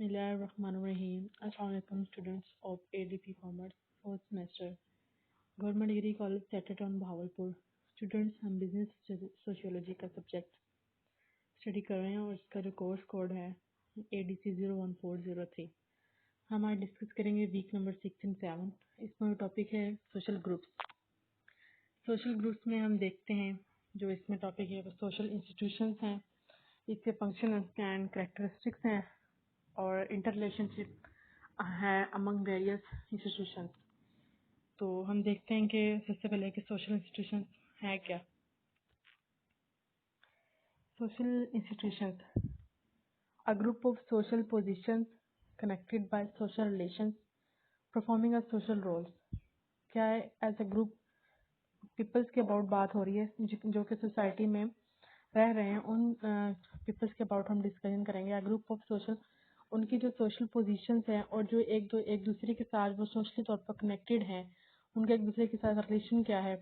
Bismillahirrahmanirrahim. Assalamualaikum students of ADP Commerce 4th semester. Government degree college Satellite Town Bahawalpur. Students हम business sociology का subject study कर रहे हैं और इसका जो कोर्स कोड है ADC 01403। हम आज डिस्कस करेंगे वीक नंबर 6 एंड 7। इसमें टॉपिक है सोशल ग्रुप्स। सोशल ग्रुप्स में हम देखते हैं जो इसमें टॉपिक है वो सोशल इंस्टीट्यूशंस हैं, इसके फंक्शन एंड कैरेक्टरिस्टिक्स हैं और इंटर रिलेशनशिप है अमंग वेरियस इंस्टीट्यूशंस। तो हम देखते हैं कि सबसे पहले कि सोशल इंस्टीट्यूशन है क्या। Social institutions a group of social positions connected by social relations performing a social roles. क्या है? एज अ ग्रुप पीपल्स के अबाउट बात हो रही है जो कि सोसाइटी में रह रहे हैं, उन पीपल्स के अबाउट हम डिस्कशन करेंगे। अ ग्रुप ऑफ सोशल, उनकी जो सोशल पोजीशंस हैं और जो एक दूसरे के साथ वो सोशली तौर पर कनेक्टेड हैं, उनका एक दूसरे के साथ रिलेशन क्या है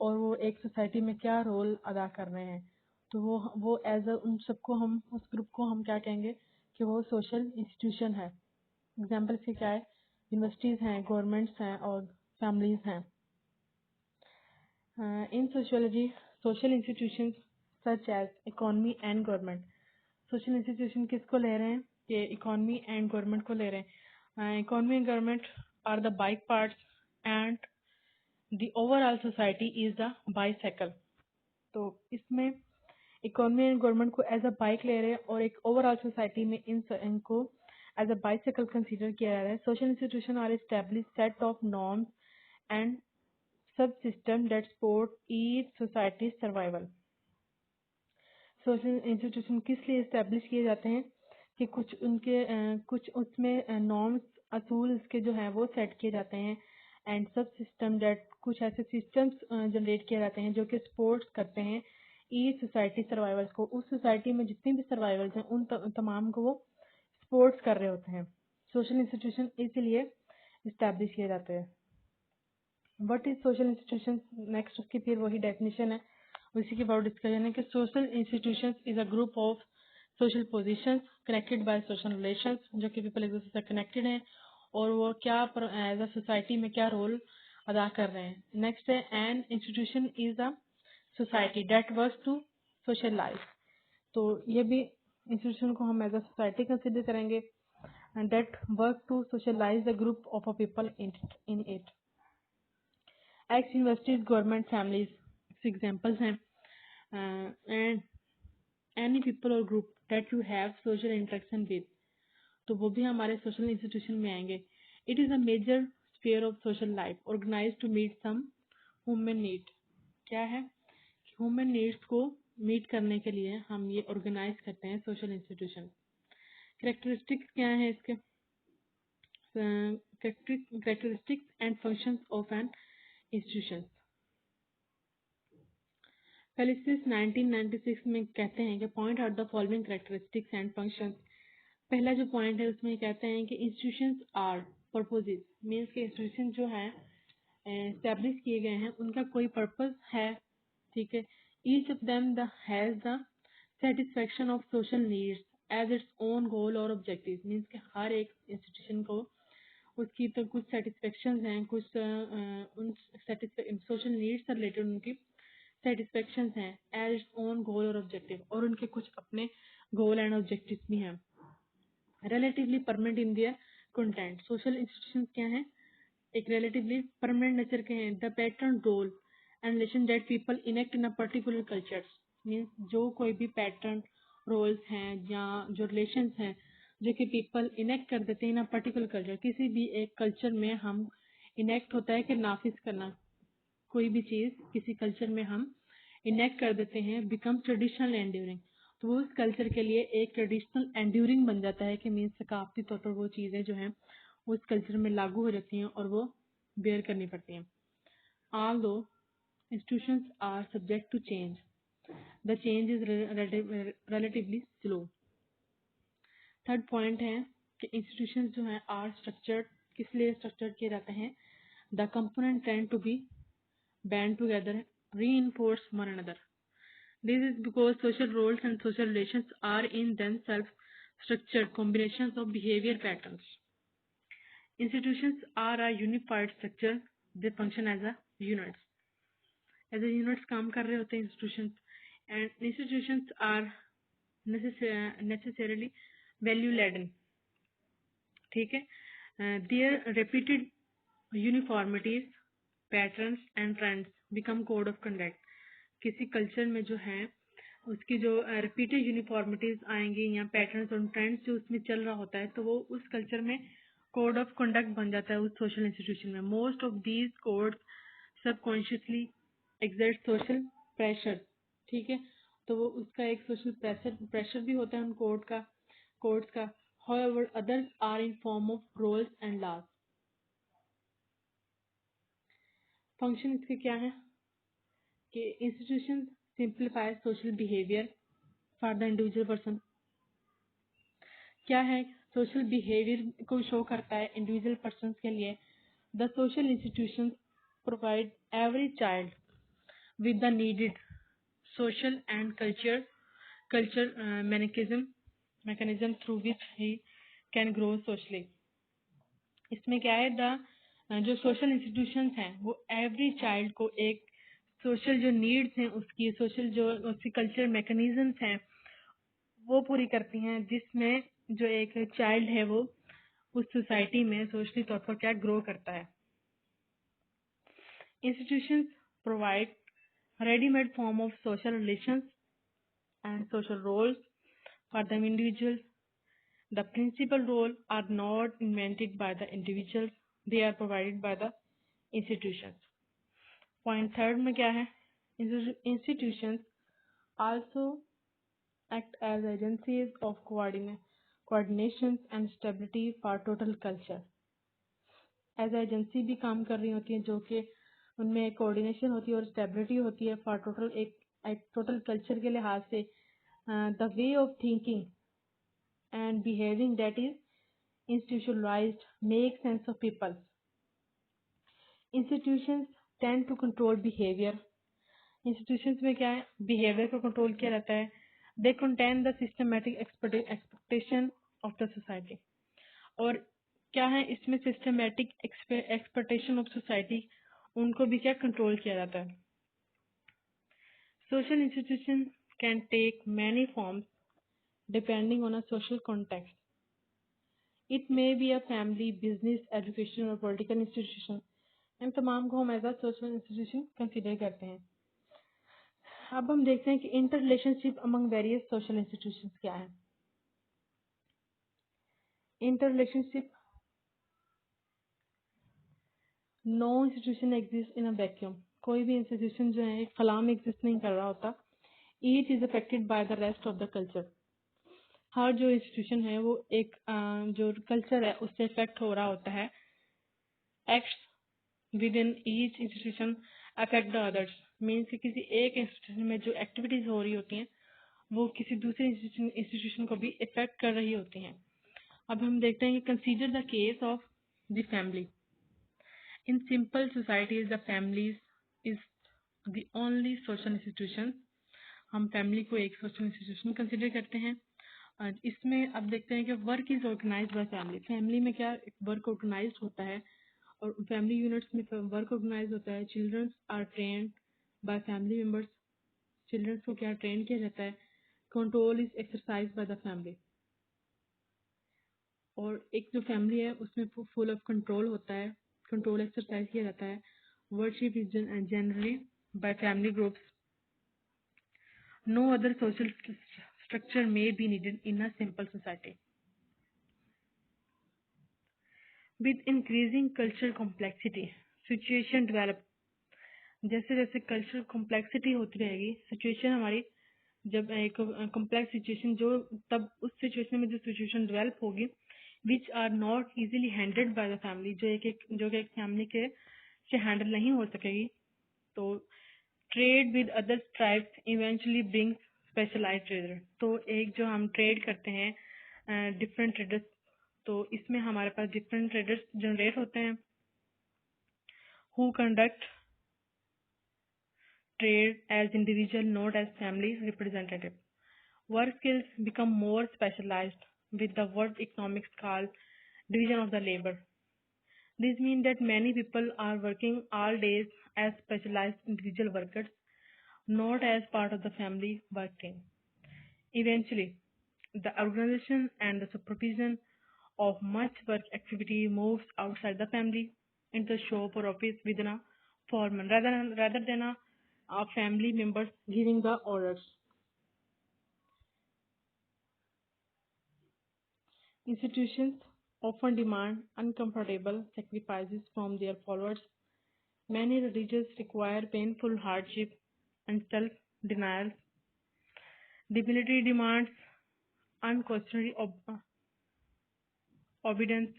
और वो एक सोसाइटी में क्या रोल अदा कर रहे हैं। तो वो एज अ उन सबको हम उस ग्रुप को हम क्या कहेंगे कि वो सोशल इंस्टीट्यूशन है। एग्जाम्पल इसके क्या है? यूनिवर्सिटीज़ हैं, गवर्नमेंट्स हैं और फैमिलीज़ हैं। In sociology social institutions such as economy and government. Social institution किसको ले रहे हैं कि इकोनॉमी एंड गवर्नमेंट को ले रहे हैं। Economy and government are the bike parts and the overall society is the bicycle. तो इसमें इकोनॉमी एंड गवर्नमेंट को एज अ बाइक ले रहे हैं और एक ओवरऑल सोसाइटी में इनको एज अ बाइसाइकिल कंसीडर किया जा रहा है। Social institution are establish set of norms and subsystem that support each society survival. Social institution किस लिए इस्टेब्लिश किए जाते हैं कि कुछ उसमें नॉर्म्स असूल के जो हैं वो सेट किए जाते हैं एंड सब सिस्टम डेट कुछ ऐसे सिस्टम्स जनरेट किए जाते हैं जो कि सपोर्ट करते हैं ईच सोसाइटी सर्वाइवल्स को। उस सोसाइटी में जितनी भी सर्वाइवल्स हैं उन तमाम को वो सपोर्ट्स कर रहे होते हैं। सोशल इंस्टीट्यूशन इसलिए इस्टेब्लिश किए जाते हैं। What is social institution? Next उसकी फिर वही डेफिनेशन है, उसी के अबाउट डिस्कशन है कि social institution is a group of social positions connected by social relations, जो कि पीपल एक दूसरे से कनेक्टेड हैं और वो क्या एज अ सोसाइटी में क्या रोल अदा कर रहे हैं। नेक्स्ट है an institution is a society that works to socialise. तो ये भी इंस्टीट्यूशन को हम एज अ सोसाइटी कंसिडर करेंगे and that work to socialise the group of a people in it. Ex universities government families examples हैं and any people or group that you have social interaction with, तो वो भी हमारे social institution में आएंगे। It is a major sphere of social life organise to meet some human need. क्या है? Human needs को मीट करने के लिए हम ये ऑर्गेनाइज करते हैं सोशल इंस्टीट्यूशन। करेक्टरिस्टिक्स क्या है इसके? Characteristics and functions of an institution. फेलिसिस 1996 में कहते हैं कि point out the following characteristics and functions. पहला जो पॉइंट है उसमें कहते हैं कि इंस्टीट्यूशंस आर पर्पसेस, मीन्स के इंस्टीट्यूशन जो है एस्टेब्लिश किए गए हैं उनका कोई पर्पस है, ठीक है। Each of them the has the satisfaction of social needs as its own goal or objective, means के हर एक इंस्टीट्यूशन को उसकी तो कुछ सेटिस्फेक्शन हैं, कुछ उन सोशल नीड्स से रिलेटेड उनकी सेटिस्फेक्शन हैं as its own goal or objective, और उनके कुछ अपने गोल एंड ऑब्जेक्टिव भी हैं। Relatively permanent in their content. Social institution क्या है? एक रिलेटिवली परमानेंट नेचर के हैं। The pattern role and relation that people enact in a particular culture, means जो कोई भी पैटर्न रोल्स हैं या जो रिलेशंस हैं जो कि पीपल इनेक्ट कर देते हैं इन अ पर्टिकुलर कल्चर। किसी भी एक कल्चर में हम इनेक्ट होता है कि नाफिज करना, कोई भी चीज़ किसी कल्चर में हम इनेक्ट कर देते हैं, बिकम ट्रेडिशनल एंड्यूरिंग, तो वो उस कल्चर के लिए एक ट्रेडिशनल एंड्यूरिंग बन जाता है कि मीन्स सकाफती तौर पर वो चीज़ें जो हैं उस कल्चर में लागू हो जाती हैं और वो बेयर करनी पड़ती हैं। Although institutions are subject to change, the change is relatively slow. Third point है कि इंस्टीट्यूशंस जो हैं आर स्ट्रक्चर्ड, किस लिए स्ट्रक्चर्ड किए जाते हैं? The component trend to be band together, reinforce one another. This is because social roles and social relations are in themselves structured combinations of behavior patterns. Institutions are a unified structure. They function as a units. As a units काम कर रहे होते हैं institutions, and institutions are necessarily value laden. ठीक है. Their repeated uniformities, patterns and trends become code of conduct. किसी culture में जो है उसकी जो रिपीटेड यूनिफॉर्मिटीज आएंगी या पैटर्न्स और ट्रेंड्स जो उसमें चल रहा होता है तो वो उस कल्चर में कोड ऑफ कंडक्ट बन जाता है उस सोशल इंस्टीट्यूशन में. Most of these codes subconsciously exert social pressure. ठीक है, तो वो उसका एक सोशल प्रेशर भी होता है उन कोड्स का. However others are in form of rules and laws. Function इसके क्या है कि institution simplify social behaviour for the individual person. क्या है, सोशल बिहेवियर को शो करता है इंडिविजुअल पर्सन के लिए. The social institution provide every child with the needed social and culture mechanism through which he can grow socially. इसमें क्या है, जो सोशल इंस्टीट्यूशंस हैं वो एवरी चाइल्ड को एक सोशल जो नीड्स हैं उसकी सोशल जो उसकी कल्चर मैकेनिज्म्स हैं वो पूरी करती हैं, जिसमें जो एक चाइल्ड है वो उस सोसाइटी में सोशली तौर पर क्या ग्रो करता है. Institutions provide ready-made form of social relations and social roles for the individuals. The principal roles are not invented by the individuals, they are provided by the institutions. Point third में क्या है, institutions also act as agencies of coordination and stability for total culture. As agency भी काम कर रही होती हैं जो कि उनमें कोऑर्डिनेशन होती है और स्टेबिलिटी होती है फॉर टोटल एक टोटल कल्चर के लिहाज से. The way of thinking and behaving that is institutionalised make sense of people. Institutions tend to control behaviour. Institutions में क्या है, बिहेवियर को कंट्रोल किया रहता है. They contain the systematic expectation of the society. और क्या है, इसमें सिस्टमैटिक एक्सपेक्टेशन ऑफ सोसाइटी उनको भी क्या कंट्रोल किया जाता है. Social institution can take many forms depending on a social context. It may be a family, business, education or political institution. इन तमाम को हम as a social institution consider करते हैं. अब हम देखते हैं कि interrelationship among various social institution क्या है. Interrelationship, no institution exist in a vacuum. कोई भी इंस्टीट्यूशन जो है एक फलां में एग्जिस्ट नहीं कर रहा होता. Each is affected by the rest of the culture. हर जो इंस्टीट्यूशन है वो एक जो कल्चर है उससे इफेक्ट हो रहा होता है. Acts with in each institution affect the others. Means कि किसी एक इंस्टीट्यूशन में जो एक्टिविटीज हो रही होती हैं वो किसी दूसरे इंस्टीट्यूशन को भी इफेक्ट कर रही होती हैं. अब हम देखते हैं कि consider the case of the family. In simple societies, the families is the only social institution. हम फैमिली को एक सोशल इंस्टीट्यूशन कंसिडर करते हैं. इसमें अब देखते हैं कि work is organised by family. Family में क्या वर्क ऑर्गेनाइज्ड होता है और फैमिली यूनिट्स में वर्क ऑर्गेनाइज होता है. Childrens are trained by family members. Childrens को क्या ट्रेन किया जाता है. Control is exercise by the family. और एक जो फैमिली है उसमें फुल ऑफ कंट्रोल होता है, कंट्रोल एक्सरसाइज किया जाता है. Worship is generally by family groups. No other social structure may be needed in a simple society. With increasing cultural complexity situation develop. जैसे जैसे कल्चरल कॉम्प्लेक्सिटी होती रहेगी, सिचुएशन हमारी जब एक कॉम्प्लेक्स सिचुएशन जो तब उस सिचुएशन में जो सिचुएशन डेवलप होगी which are not easily handled by the family, जो एक फैमिली के से हैंडल नहीं हो सकेगी. तो trade with other tribes eventually bring specialised trader. तो एक जो हम ट्रेड करते हैं डिफरेंट ट्रेडर्स, तो इसमें हमारे पास डिफरेंट ट्रेडर्स जनरेट होते हैं who conduct trade as individual not as family representative. Work skills become more specialized with the World Economics called division of the labor. This means that many people are working all days as specialized individual workers, not as part of the family work team. Eventually, the organization and the supervision of much work activity moves outside the family into the shop or office within a foreman rather than a family members giving the orders. Institutions often demand uncomfortable sacrifices from their followers. Many religions require painful hardship and self-denial. Divinity demands unquestioning obedience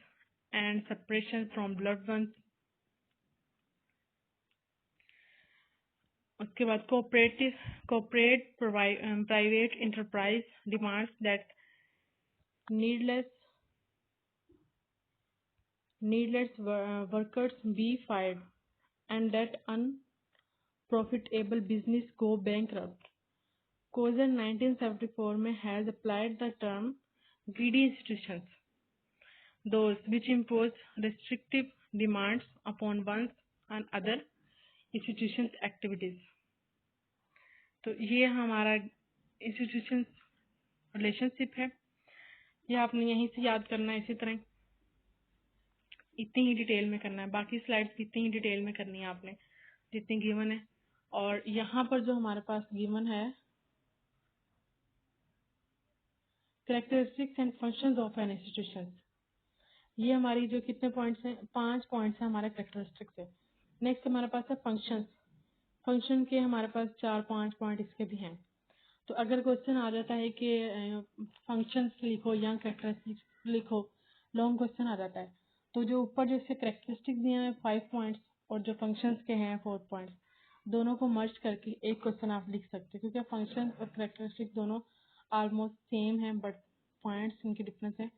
and separation from loved ones. उसके बाद corporate private enterprise demands that needless workers be fired and that unprofitable business go bankrupt. Cozen 1974 में has applied the term greedy institutions, those which impose restrictive demands upon one's and other institutions activities. तो ये हमारा institution relationship है, ये आपने यहीं से याद करना है। इसी तरह इतनी ही डिटेल में करना है, बाकी स्लाइड्स इतनी ही डिटेल में करनी है आपने जितनी गिवन है। और यहाँ पर जो हमारे पास गिवन है characteristics and functions of an institution, ये हमारी जो कितने पॉइंट्स हैं, 5 पॉइंट्स हैं हमारे कैरेक्टरिस्टिक्स है। नेक्स्ट हमारे पास है फंक्शंस। फंक्शन के हमारे पास 4-5 पॉइंट इसके भी हैं। तो अगर क्वेश्चन आ जाता है कि फंक्शंस लिखो या कैरेक्टरिस्टिक्स लिखो, लॉन्ग क्वेश्चन आ जाता है, तो जो ऊपर जैसे कैरेक्टरिस्टिक्स दिए हैं 5 पॉइंट्स और जो फंक्शंस के हैं 4 पॉइंट्स, दोनों को मर्ज करके एक क्वेश्चन आप लिख सकते हैं, क्योंकि फंक्शन और कैरेक्टरिस्टिक दोनों ऑलमोस्ट सेम हैं बट पॉइंट्स इनके डिफरेंस है।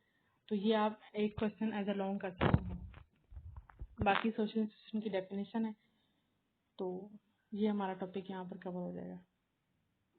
तो ये आप एक क्वेश्चन एज अ लॉन्ग कर सकते हैं। बाकी सोशल इंस्टीट्यूशन की डेफिनेशन है। तो ये हमारा टॉपिक यहाँ पर कवर हो जाएगा।